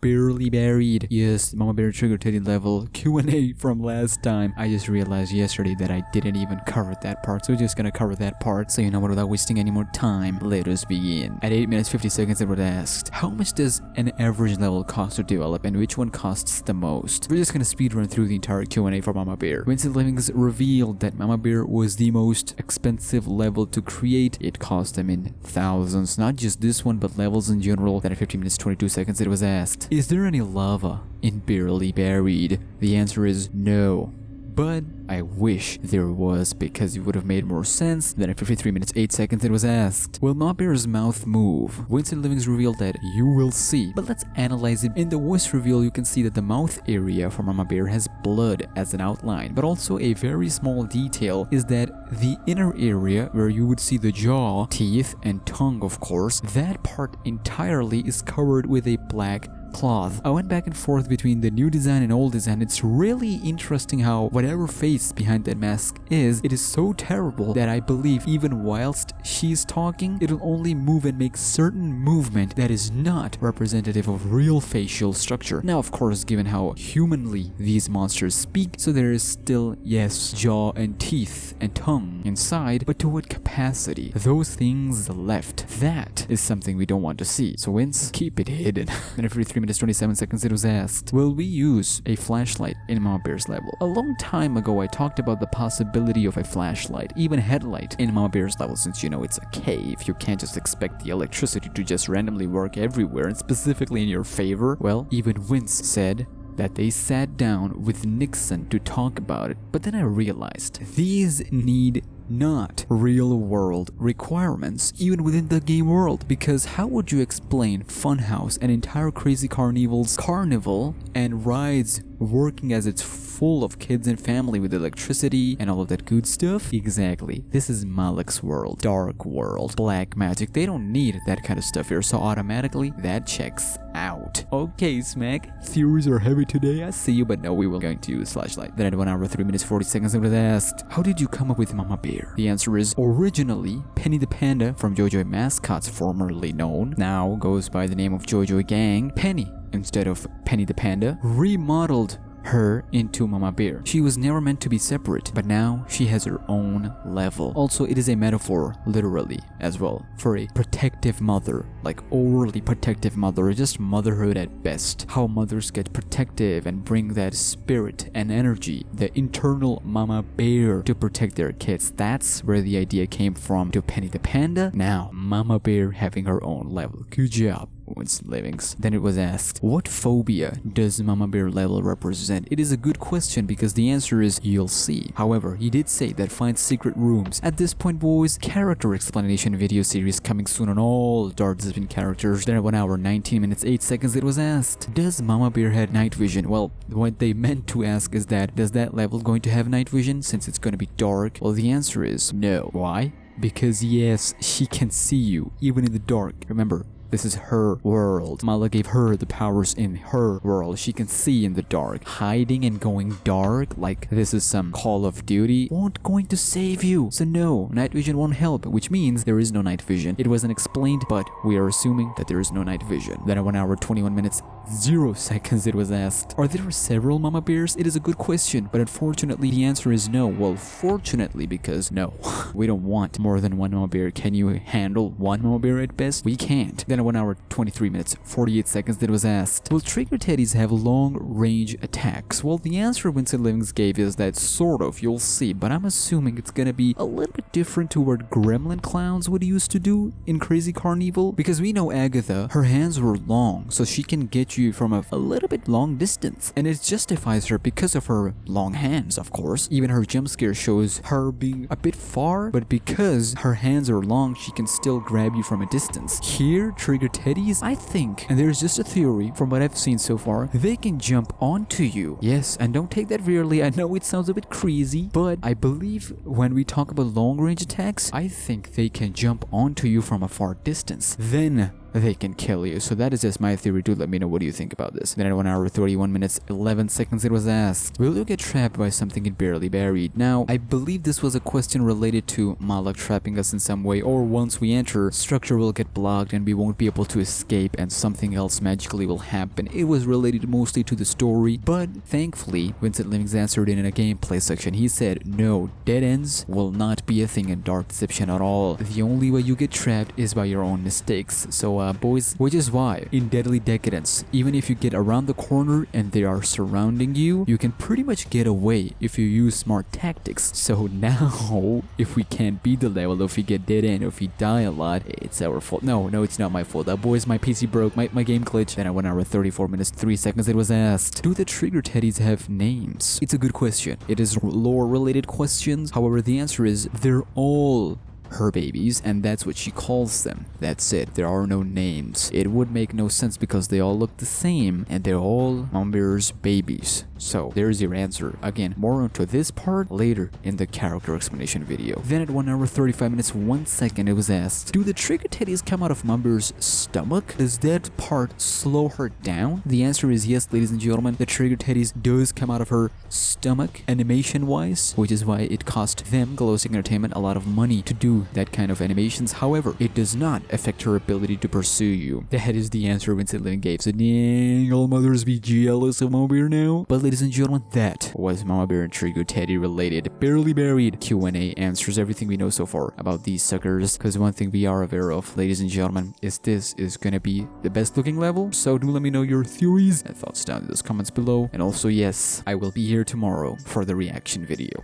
Barely Buried. Yes, Mama Bear Trigger Teddy level Q&A from last time. I just realized yesterday that I didn't even cover that part, so we're just gonna cover that part. So you know what, without wasting any more time, let us begin. At 8 minutes 50 seconds it was asked, how much does an average level cost to develop and which one costs the most? We're just gonna speedrun through the entire Q&A for Mama Bear. Vincent Livings revealed that Mama Bear was the most expensive level to create. It cost them in thousands, not just this one but levels in general. Then at 15 minutes 22 seconds it was asked, is there any lava in Barely Buried? The answer is no. But I wish there was, because it would have made more sense. Then at 53 minutes 8 seconds it was asked, will Mama Bear's mouth move? Winston Livings revealed that you will see, but let's analyze it. In the voice reveal you can see that the mouth area for Mama Bear has blood as an outline, but also a very small detail is that the inner area where you would see the jaw, teeth, and tongue, of course, that part entirely is covered with a black cloth. I went back and forth between the new design and old design. It's really interesting how whatever face behind that mask is, it is so terrible that I believe even whilst she's talking, it'll only move and make certain movement that is not representative of real facial structure. Now, of course, given how humanly these monsters speak, so there is still, yes, jaw and teeth and tongue inside, but to what capacity? Those things left. That is something we don't want to see. So Vince, keep it hidden. Then every 3 minutes 27 seconds it was asked, will we use a flashlight in Mama Bear's level? A long time ago I talked about the possibility of a flashlight, even headlight, in Mama Bear's level, since you know it's a cave. You can't just expect the electricity to just randomly work everywhere and specifically in your favor. Well, even Vince said that they sat down with Nixon to talk about it, but then I realized these need not real world requirements even within the game world, because how would you explain Funhouse, an entire Crazy Carnival's carnival and rides working as it's full of kids and family with electricity and all of that good stuff? Exactly. This is Malek's world, dark world, black magic. They don't need that kind of stuff here, so automatically that checks out. Okay, Smack, theories are heavy today, I see you, but no, we will going to use flashlight. Then at 1 hour 3 minutes 40 seconds it was asked, how did you come up with Mama Bear? The answer is, originally Penny the Panda from JoJo Mascots, formerly known, now goes by the name of JoJo Gang. Penny, instead of Penny the Panda, remodeled her into Mama Bear. She was never meant to be separate, but now she has her own level. Also, it is a metaphor, literally, as well, for a protective mother, like overly protective mother, or just motherhood at best. How mothers get protective and bring that spirit and energy, the internal Mama Bear, to protect their kids. That's where the idea came from to Penny the Panda. Now, Mama Bear having her own level. Good job, Winston Livings. Then it was asked, what phobia does Mama Bear level represent? It is a good question because the answer is, you'll see. However, he did say that find secret rooms. At this point, boys, character explanation video series coming soon on all Dark Zipin characters. Then at 1 hour 19 minutes 8 seconds it was asked, does Mama Bear have night vision? Well, what they meant to ask is that, does that level going to have night vision since it's going to be dark? Well, the answer is no. Why? Because yes, she can see you even in the dark. Remember, this is her world. Mala gave her the powers in her world. She can see in the dark. Hiding and going dark like this is some Call of Duty won't going to save you. So no, night vision won't help, which means there is no night vision. It wasn't explained, but we are assuming that there is no night vision. Then at 1 hour 21 minutes 0 seconds it was asked, are there several Mama Bears? It is a good question, but unfortunately the answer is no. Well, fortunately, because no, we don't want more than one Mama Bear. Can you handle one Mama Bear at best? We can't. Then at 1 hour 23 minutes 48 seconds it was asked, will Trigger Teddies have long range attacks? Well, the answer Winston Livings gave is that sort of, you'll see, but I'm assuming it's gonna be a little bit different to what Gremlin Clowns would used to do in Crazy Carnival, because we know Agatha, her hands were long, so she can get you from a little bit long distance, and it justifies her because of her long hands, of course. Even her jump scare shows her being a bit far, but because her hands are long, she can still grab you from a distance. Here, Trigger Teddies, I think, and there's just a theory from what I've seen so far, they can jump onto you. Yes, and don't take that really, I know it sounds a bit crazy, but I believe when we talk about long range attacks, I think they can jump onto you from a far distance. Then they can kill you. So that is just my theory. Do let me know what do you think about this. Then at 1 hour 31 minutes 11 seconds it was asked, will you get trapped by something it barely buried? Now, I believe this was a question related to Malak trapping us in some way, or once we enter, structure will get blocked and we won't be able to escape and something else magically will happen. It was related mostly to the story, but thankfully, Vincent Livings answered it in a gameplay section. He said, no, dead ends will not be a thing in Dark Deception at all. The only way you get trapped is by your own mistakes. So boys, which is why in Deadly Decadence, even if you get around the corner and they are surrounding you, you can pretty much get away if you use smart tactics. So now, if we can't beat the level, if we get dead end, if we die a lot, it's our fault. No, it's not my fault. Boys, my PC broke, my game glitched. Then at 1 hour 34 minutes 3 seconds it was asked, do the trigger teddies have names? It's a good question. It is lore related questions. However, the answer is they're all her babies, and that's what she calls them. That's it. There are no names. It would make no sense because they all look the same and they're all Mama Bear's babies. So there's your answer. Again, more onto this part later in the character explanation video. Then at 1 hour 35 minutes 1 second it was asked, do the trigger teddies come out of Mama Bear's stomach? Does that part slow her down? The answer is yes, ladies and gentlemen. The trigger teddies does come out of her stomach animation wise, which is why it cost them, Glowstick Entertainment, a lot of money to do that kind of animations. However, it does not affect her ability to pursue you. That is the answer Vincent Living gave. So dang, all mothers be jealous of Mama Bear now. But ladies and gentlemen, that was Mama Bear and Trigger Teddy related, barely buried Q&A answers, everything we know so far about these suckers. Because one thing we are aware of, ladies and gentlemen, is this is gonna be the best looking level. So do let me know your theories and thoughts down in those comments below. And also, yes, I will be here tomorrow for the reaction video.